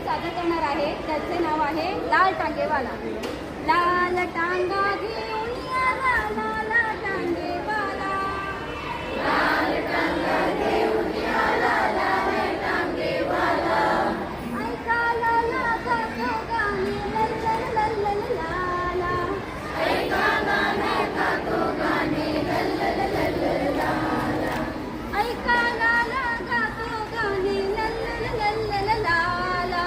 सादर करणार आहे त्याचे नाव आहे लाल टांगेवाला. लाल टांगा घेऊन आला लाल टांगेवाला, लाल टांगा घेऊन आला लाल टांगेवाला. ऐकायला गातो गाणे लल लल लल लाला, ऐकायला गातो गाणे लल लल लल लाला, ऐकायला गातो गाणे लल लल लल लाला,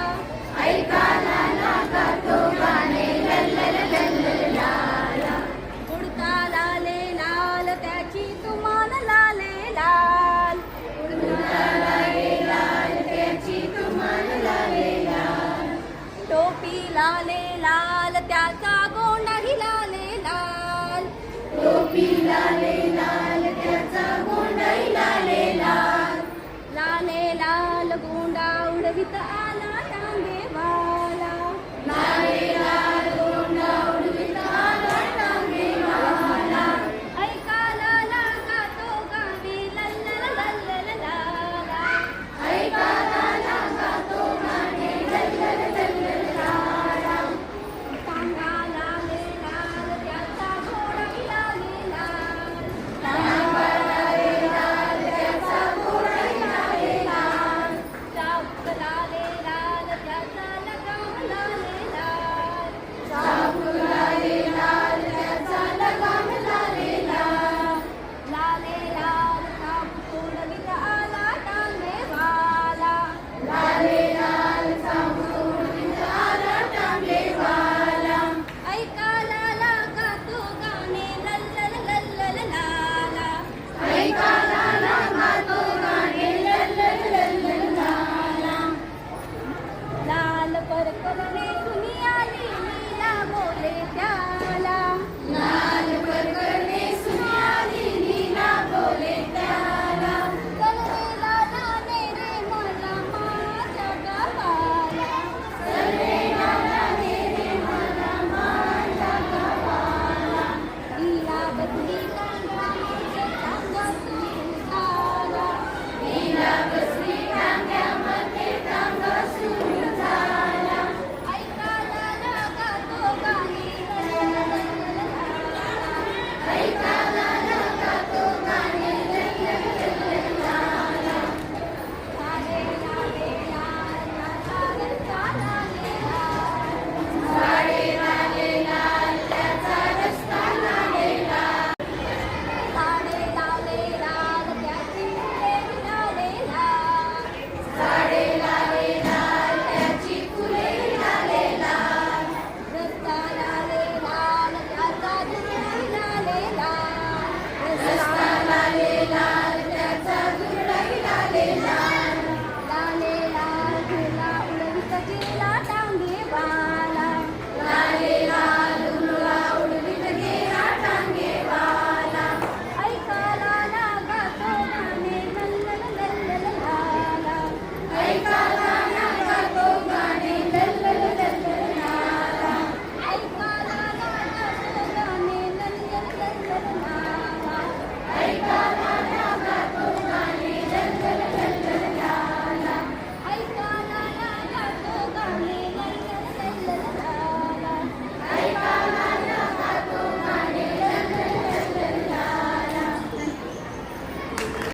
ऐकायला गातो गाणे लल लल लल लाला. उडता लाले लाल त्याची तुमान लाले लाल, उडता लाले लाल त्याची तुमान लाले लाल. टोपी लाले लाल त्याचा गोंडाही लाले लाल, टोपी लाले लाल त्याचा गोंडाही लाले लाल. लाले लाल गोंडा उडवित